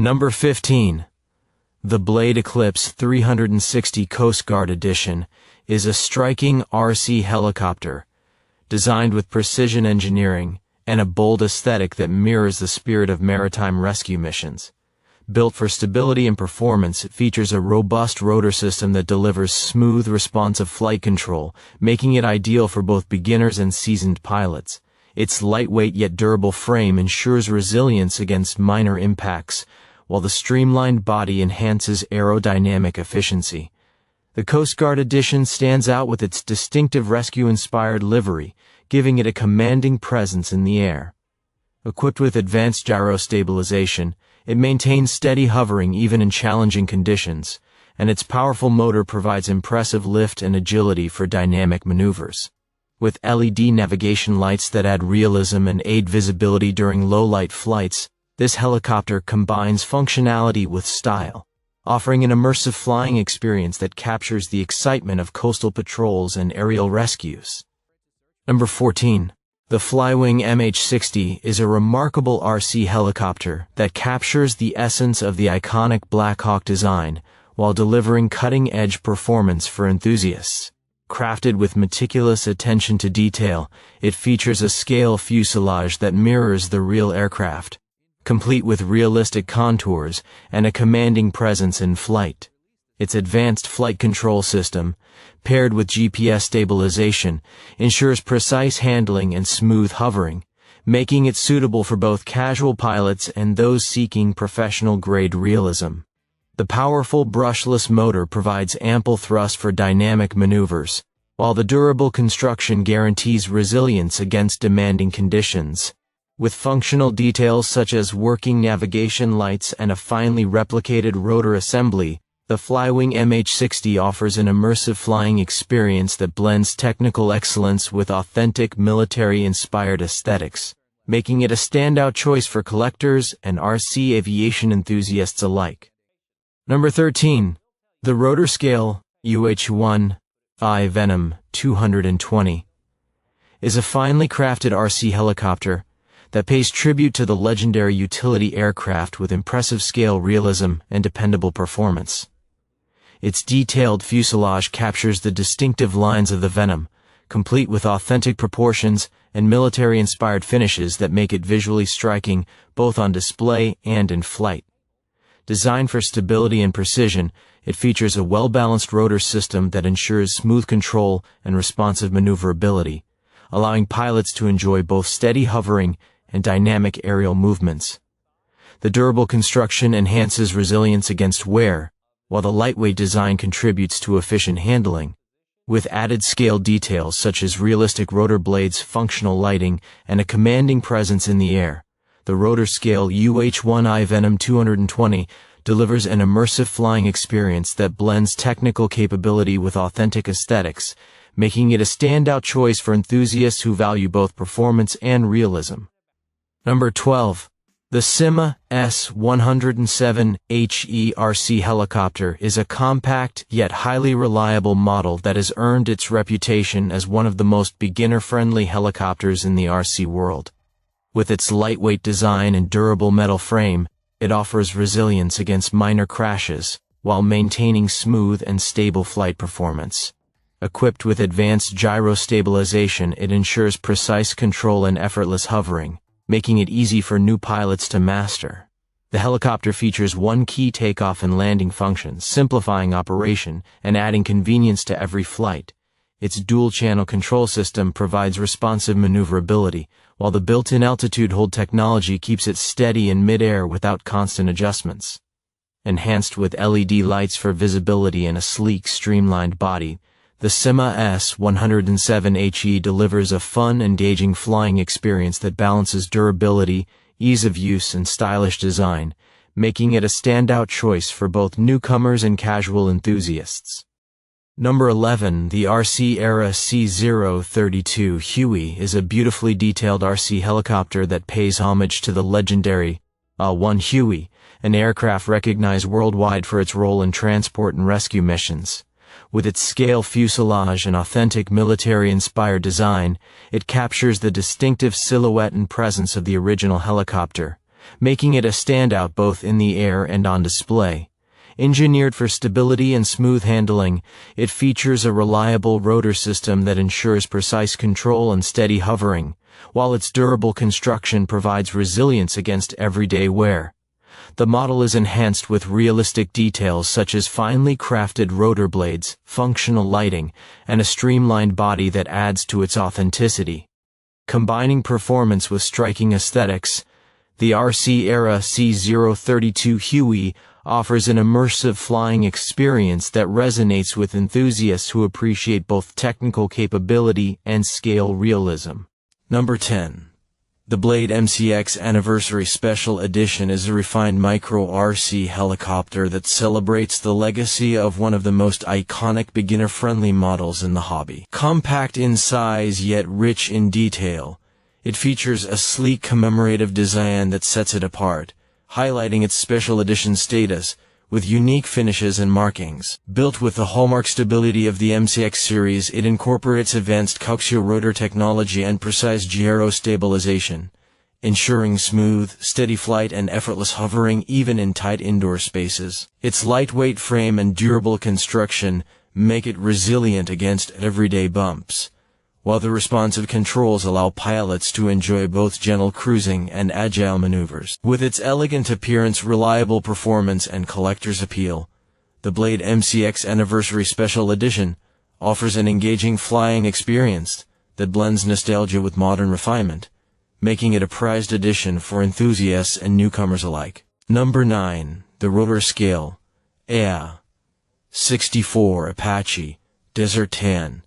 Number 15. The Blade Eclipse 360 Coast Guard Edition is a striking RC helicopter, designed with precision engineering and a bold aesthetic that mirrors the spirit of maritime rescue missions. Built for stability and performance, it features a robust rotor system that delivers smooth, responsive flight control, making it ideal for both beginners and seasoned pilots. Its lightweight yet durable frame ensures resilience against minor impacts, while the streamlined body enhances aerodynamic efficiency. The Coast Guard Edition stands out with its distinctive rescue-inspired livery, giving it a commanding presence in the air. Equipped with advanced gyro stabilization, it maintains steady hovering even in challenging conditions, and its powerful motor provides impressive lift and agility for dynamic maneuvers. With LED navigation lights that add realism and aid visibility during low-light flights, this helicopter combines functionality with style, offering an immersive flying experience that captures the excitement of coastal patrols and aerial rescues. Number 14. The Flywing MH-60 is a remarkable RC helicopter that captures the essence of the iconic Black Hawk design while delivering cutting-edge performance for enthusiasts. Crafted with meticulous attention to detail, it features a scale fuselage that mirrors the real aircraft, complete with realistic contours and a commanding presence in flight. Its advanced flight control system, paired with GPS stabilization, ensures precise handling and smooth hovering, making it suitable for both casual pilots and those seeking professional-grade realism. The powerful brushless motor provides ample thrust for dynamic maneuvers, while the durable construction guarantees resilience against demanding conditions. With functional details such as working navigation lights and a finely replicated rotor assembly, the Flywing MH-60 offers an immersive flying experience that blends technical excellence with authentic military-inspired aesthetics, making it a standout choice for collectors and RC aviation enthusiasts alike. Number 13. The Rotor Scale UH-1I Venom 220 is a finely crafted RC helicopter that pays tribute to the legendary utility aircraft with impressive scale realism and dependable performance. Its detailed fuselage captures the distinctive lines of the Venom, complete with authentic proportions and military-inspired finishes that make it visually striking both on display and in flight. Designed for stability and precision, it features a well-balanced rotor system that ensures smooth control and responsive maneuverability, allowing pilots to enjoy both steady hovering and dynamic aerial movements. The durable construction enhances resilience against wear, while the lightweight design contributes to efficient handling. With added scale details such as realistic rotor blades, functional lighting, and a commanding presence in the air, the Rotor Scale UH-1I Venom 220 delivers an immersive flying experience that blends technical capability with authentic aesthetics, making it a standout choice for enthusiasts who value both performance and realism. Number 12. The Cima S-107HE RC helicopter is a compact yet highly reliable model that has earned its reputation as one of the most beginner-friendly helicopters in the RC world. With its lightweight design and durable metal frame, it offers resilience against minor crashes while maintaining smooth and stable flight performance. Equipped with advanced gyro stabilization, it ensures precise control and effortless hovering, making it easy for new pilots to master. The helicopter features one key takeoff and landing function, simplifying operation and adding convenience to every flight. Its dual-channel control system provides responsive maneuverability, while the built-in altitude hold technology keeps it steady in mid-air without constant adjustments. Enhanced with LED lights for visibility and a sleek, streamlined body, the Cima S-107HE delivers a fun, engaging flying experience that balances durability, ease of use, and stylish design, making it a standout choice for both newcomers and casual enthusiasts. Number 11. The RC Era C032 Huey is a beautifully detailed RC helicopter that pays homage to the legendary A1 Huey, an aircraft recognized worldwide for its role in transport and rescue missions. With its scale fuselage and authentic military-inspired design, it captures the distinctive silhouette and presence of the original helicopter, making it a standout both in the air and on display. Engineered for stability and smooth handling, it features a reliable rotor system that ensures precise control and steady hovering, while its durable construction provides resilience against everyday wear. The model is enhanced with realistic details such as finely crafted rotor blades, functional lighting, and a streamlined body that adds to its authenticity. Combining performance with striking aesthetics, the RC Era C032 Huey offers an immersive flying experience that resonates with enthusiasts who appreciate both technical capability and scale realism. Number 10. The Blade MCX Anniversary Special Edition is a refined micro RC helicopter that celebrates the legacy of one of the most iconic beginner-friendly models in the hobby. Compact in size yet rich in detail, it features a sleek commemorative design that sets it apart, highlighting its special edition status with unique finishes and markings. Built with the hallmark stability of the MCX series, it incorporates advanced coaxial rotor technology and precise gyro stabilization, ensuring smooth, steady flight and effortless hovering even in tight indoor spaces. Its lightweight frame and durable construction make it resilient against everyday bumps, while the responsive controls allow pilots to enjoy both gentle cruising and agile maneuvers. With its elegant appearance, reliable performance, and collector's appeal, the Blade MCX Anniversary Special Edition offers an engaging flying experience that blends nostalgia with modern refinement, making it a prized addition for enthusiasts and newcomers alike. Number 9. The Rotor Scale AE64 Apache Desert Tan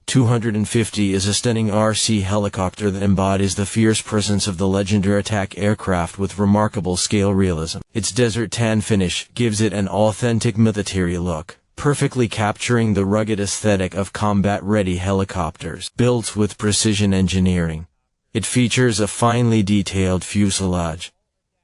250 is a stunning RC helicopter that embodies the fierce presence of the legendary attack aircraft with remarkable scale realism. Its desert tan finish gives it an authentic military look, perfectly capturing the rugged aesthetic of combat-ready helicopters. Built with precision engineering, it features a finely detailed fuselage,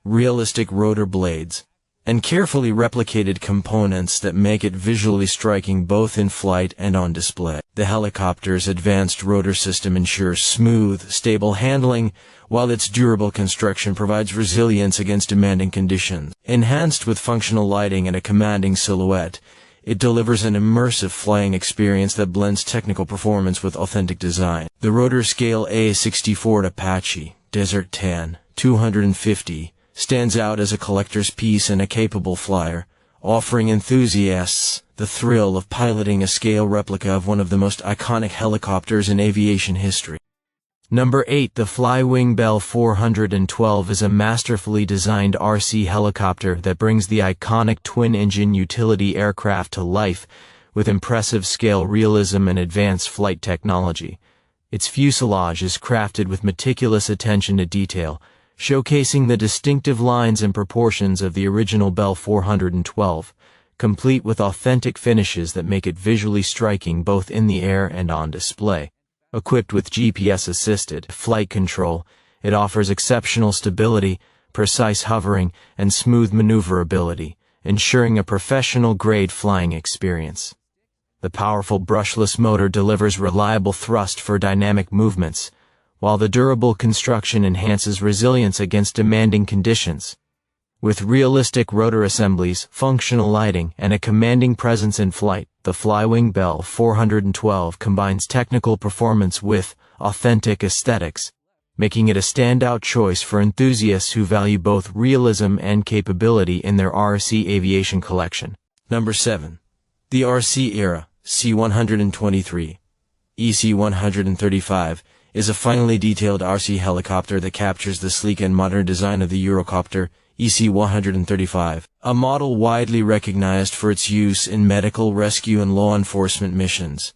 realistic rotor blades, and carefully replicated components that make it visually striking both in flight and on display. The helicopter's advanced rotor system ensures smooth, stable handling, while its durable construction provides resilience against demanding conditions. Enhanced with functional lighting and a commanding silhouette, it delivers an immersive flying experience that blends technical performance with authentic design. The Rotor Scale AE64 Apache Desert Tan 250 stands out as a collector's piece and a capable flyer, offering enthusiasts the thrill of piloting a scale replica of one of the most iconic helicopters in aviation history. Number 8. The Flywing Bell 412 is a masterfully designed RC helicopter that brings the iconic twin-engine utility aircraft to life with impressive scale realism and advanced flight technology. Its fuselage is crafted with meticulous attention to detail, showcasing the distinctive lines and proportions of the original Bell 412, complete with authentic finishes that make it visually striking both in the air and on display. Equipped with GPS-assisted flight control, it offers exceptional stability, precise hovering, and smooth maneuverability, ensuring a professional-grade flying experience. The powerful brushless motor delivers reliable thrust for dynamic movements, while the durable construction enhances resilience against demanding conditions. With realistic rotor assemblies, functional lighting, and a commanding presence in flight, the Flywing Bell 412 combines technical performance with authentic aesthetics, making it a standout choice for enthusiasts who value both realism and capability in their RC aviation collection. Number 7. The RC Era C123 EC135 is a finely detailed RC helicopter that captures the sleek and modern design of the Eurocopter EC135, a model widely recognized for its use in medical rescue and law enforcement missions.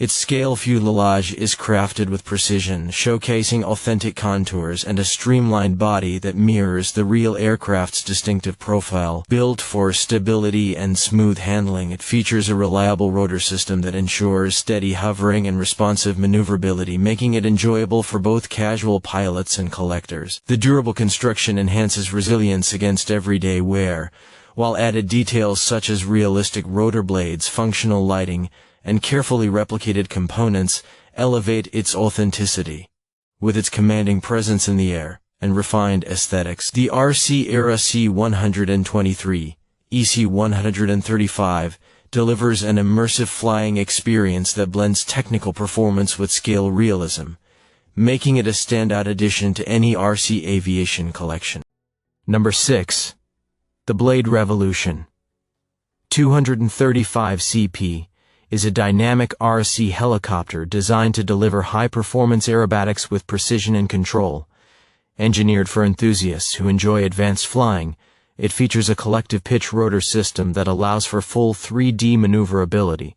Its scale fuselage is crafted with precision, showcasing authentic contours and a streamlined body that mirrors the real aircraft's distinctive profile. Built for stability and smooth handling, it features a reliable rotor system that ensures steady hovering and responsive maneuverability, making it enjoyable for both casual pilots and collectors. The durable construction enhances resilience against everyday wear, while added details such as realistic rotor blades, functional lighting, and carefully replicated components elevate its authenticity. With its commanding presence in the air and refined aesthetics. The RC Era C123, EC135, delivers an immersive flying experience that blends technical performance with scale realism, making it a standout addition to any RC aviation collection. Number 6. The Blade Revolution 235 CP is a dynamic RC helicopter designed to deliver high-performance aerobatics with precision and control. Engineered for enthusiasts who enjoy advanced flying, it features a collective pitch rotor system that allows for full 3D maneuverability,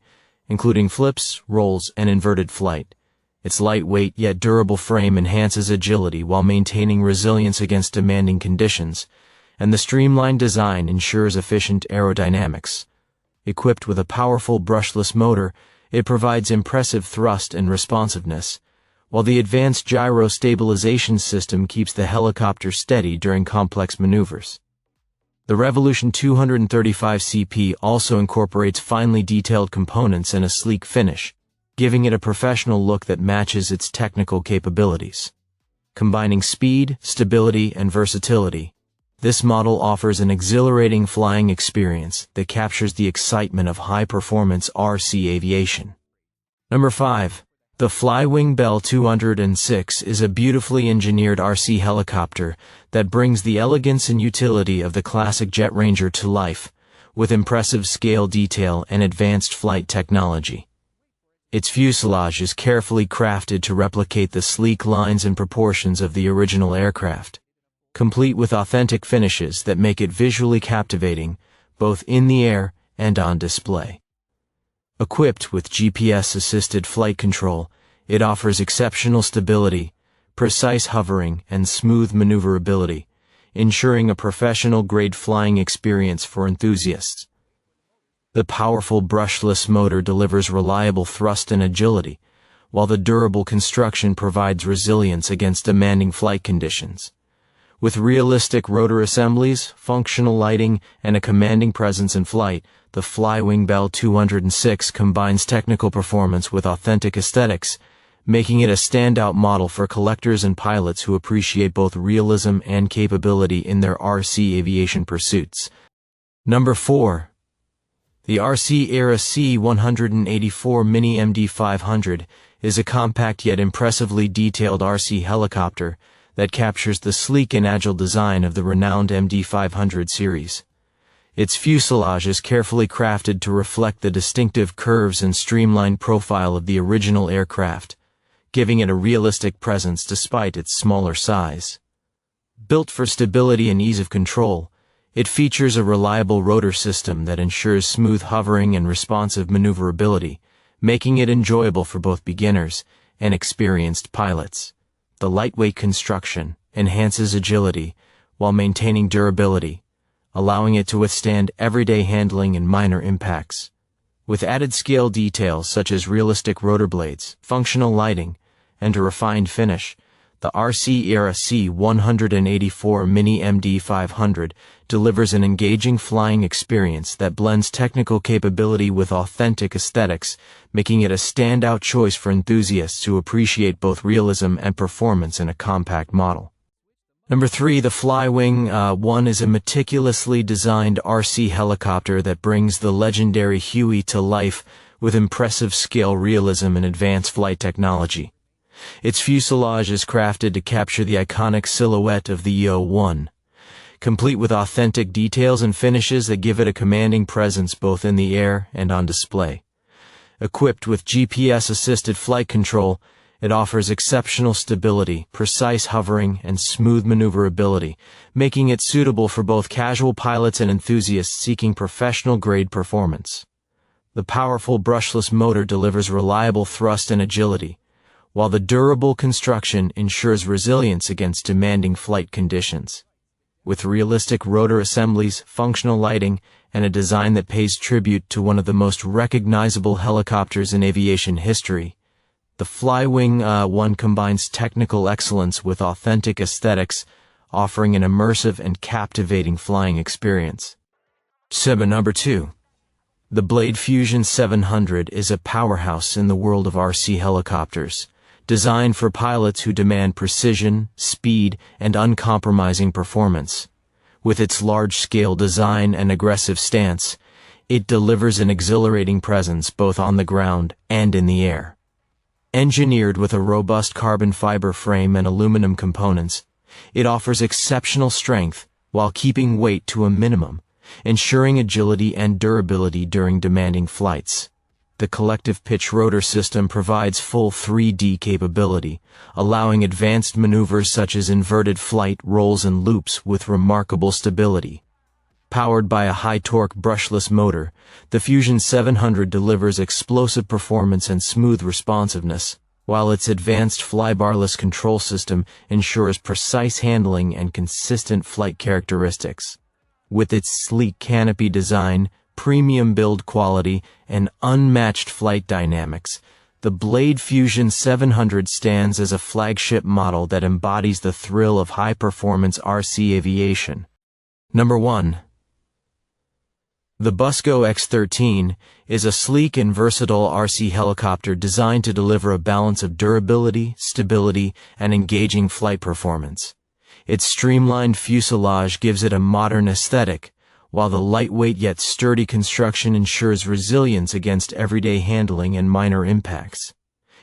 including flips, rolls, and inverted flight. Its lightweight yet durable frame enhances agility while maintaining resilience against demanding conditions, and the streamlined design ensures efficient aerodynamics. Equipped with a powerful brushless motor, it provides impressive thrust and responsiveness, while the advanced gyro stabilization system keeps the helicopter steady during complex maneuvers. The Revolution 235 CP also incorporates finely detailed components and a sleek finish, giving it a professional look that matches its technical capabilities. Combining speed, stability, and versatility, this model offers an exhilarating flying experience that captures the excitement of high-performance RC aviation. Number 5. The Flywing Bell 206 is a beautifully engineered RC helicopter that brings the elegance and utility of the classic Jet Ranger to life, with impressive scale detail and advanced flight technology. Its fuselage is carefully crafted to replicate the sleek lines and proportions of the original aircraft, complete with authentic finishes that make it visually captivating, both in the air and on display. Equipped with GPS-assisted flight control, it offers exceptional stability, precise hovering, and smooth maneuverability, ensuring a professional-grade flying experience for enthusiasts. The powerful brushless motor delivers reliable thrust and agility, while the durable construction provides resilience against demanding flight conditions. With realistic rotor assemblies, functional lighting, and a commanding presence in flight, the Flywing Bell 206 combines technical performance with authentic aesthetics, making it a standout model for collectors and pilots who appreciate both realism and capability in their RC aviation pursuits. Number 4. The RC Era C184 Mini MD500 is a compact yet impressively detailed RC helicopter that captures the sleek and agile design of the renowned MD500 series. Its fuselage is carefully crafted to reflect the distinctive curves and streamlined profile of the original aircraft, giving it a realistic presence despite its smaller size. Built for stability and ease of control, it features a reliable rotor system that ensures smooth hovering and responsive maneuverability, making it enjoyable for both beginners and experienced pilots. The lightweight construction enhances agility while maintaining durability, allowing it to withstand everyday handling and minor impacts. With added scale details such as realistic rotor blades, functional lighting, and a refined finish, the RC Era C184 Mini MD500 delivers an engaging flying experience that blends technical capability with authentic aesthetics, making it a standout choice for enthusiasts who appreciate both realism and performance in a compact model. Number 3. The Flywing 1 is a meticulously designed RC helicopter that brings the legendary Huey to life with impressive scale realism and advanced flight technology. Its fuselage is crafted to capture the iconic silhouette of the EO-1, complete with authentic details and finishes that give it a commanding presence both in the air and on display. Equipped with GPS-assisted flight control, it offers exceptional stability, precise hovering, and smooth maneuverability, making it suitable for both casual pilots and enthusiasts seeking professional-grade performance. The powerful brushless motor delivers reliable thrust and agility, while the durable construction ensures resilience against demanding flight conditions. With realistic rotor assemblies, functional lighting, and a design that pays tribute to one of the most recognizable helicopters in aviation history, the Flywing 1 combines technical excellence with authentic aesthetics, offering an immersive and captivating flying experience. Number 2. The Blade Fusion 700 is a powerhouse in the world of RC helicopters, designed for pilots who demand precision, speed, and uncompromising performance. With its large-scale design and aggressive stance, it delivers an exhilarating presence both on the ground and in the air. Engineered with a robust carbon fiber frame and aluminum components, it offers exceptional strength while keeping weight to a minimum, ensuring agility and durability during demanding flights. The collective pitch rotor system provides full 3D capability, allowing advanced maneuvers such as inverted flight, rolls, and loops with remarkable stability. Powered by a high-torque brushless motor, the Fusion 700 delivers explosive performance and smooth responsiveness, while its advanced flybarless control system ensures precise handling and consistent flight characteristics. With its sleek canopy design, premium build quality, and unmatched flight dynamics, the Blade Fusion 700 stands as a flagship model that embodies the thrill of high-performance RC aviation. Number 1. The Busco X-13 is a sleek and versatile RC helicopter designed to deliver a balance of durability, stability, and engaging flight performance. Its streamlined fuselage gives it a modern aesthetic, while the lightweight yet sturdy construction ensures resilience against everyday handling and minor impacts.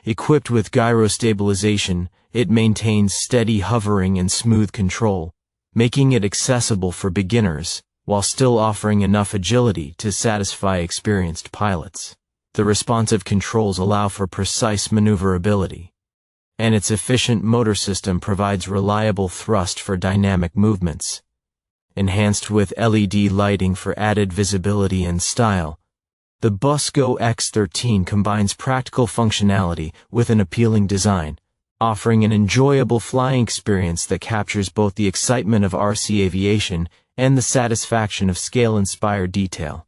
Equipped with gyro stabilization, it maintains steady hovering and smooth control, making it accessible for beginners, while still offering enough agility to satisfy experienced pilots. The responsive controls allow for precise maneuverability, and its efficient motor system provides reliable thrust for dynamic movements. Enhanced with LED lighting for added visibility and style, the Busco X-13 combines practical functionality with an appealing design, offering an enjoyable flying experience that captures both the excitement of RC aviation and the satisfaction of scale-inspired detail.